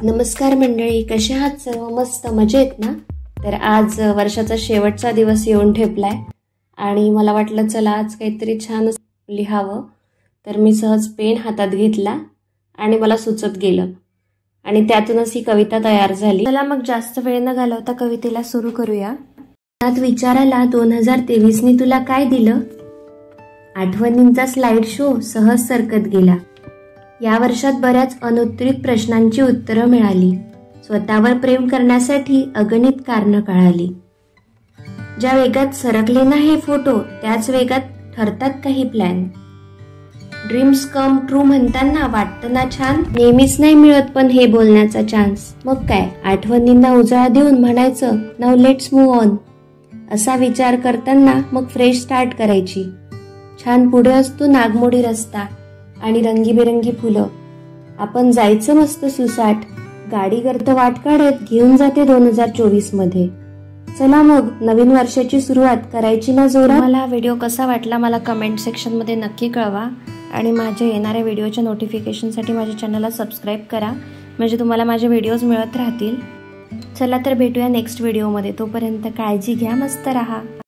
नमस्कार मंडळी, कसे आहात सर्व? मस्त मजेत ना? तर आज वर्षाचा शेवटचा दिवस येऊन ठेपलाय आणि मला वाटलं चला आज काहीतरी छान लिहावं. तर मी सहज पेन हातात घेतला आणि मला सुचत गेलं आणि त्यातूनच ही कविता तयार झाली. चला मग जास्त वेळ न घालवता कवितेला सुरू करूया. त्यात विचाराला 2023नी तुला काय दिलं? आठवणींचा स्लाइड शो सहज सरकत गेला. या वर्षात बऱ्याच अनुत्तरित प्रश्नांची उत्तरं मिळाली. स्वतःवर प्रेम करण्यासाठी अगणित कारणं कळाली. ज्या वेगात सरकले ना हे फोटो, त्याच वेगात ठरतात काही प्लॅन. ड्रीम्स कम ट्रू म्हणताना वाटतं ना छान. नेहमीच नाही मिळत पण हे बोलण्याचा चान्स. मग काय, आठवणींना उजाळा देऊन म्हणायचं नाऊ लेट्स मूव्ह ऑन. असा विचार करताना मग फ्रेश स्टार्ट करायची. छान पुढे असतो नागमोडी रस्ता आणि रंगीबेरंगी फुलं. आपण जायचं मस्त सुसाट. गाडी करत वाट काढत घेऊन जाते 2024 मध्ये. चला मग नवीन वर्षाची सुरुवात करायची ना जोरात. मला व्हिडिओ कसा वाटला मला कमेंट सेक्शन मध्ये नक्की कळवा आणि माझ्या येणाऱ्या व्हिडिओच्या नोटिफिकेशनसाठी माझ्या चॅनलला सबस्क्राईब करा, म्हणजे तुम्हाला माझे व्हिडिओज मिळत राहतील. चला तर भेटूया नेक्स्ट व्हिडिओमध्ये. तोपर्यंत काळजी घ्या, मस्त राहा.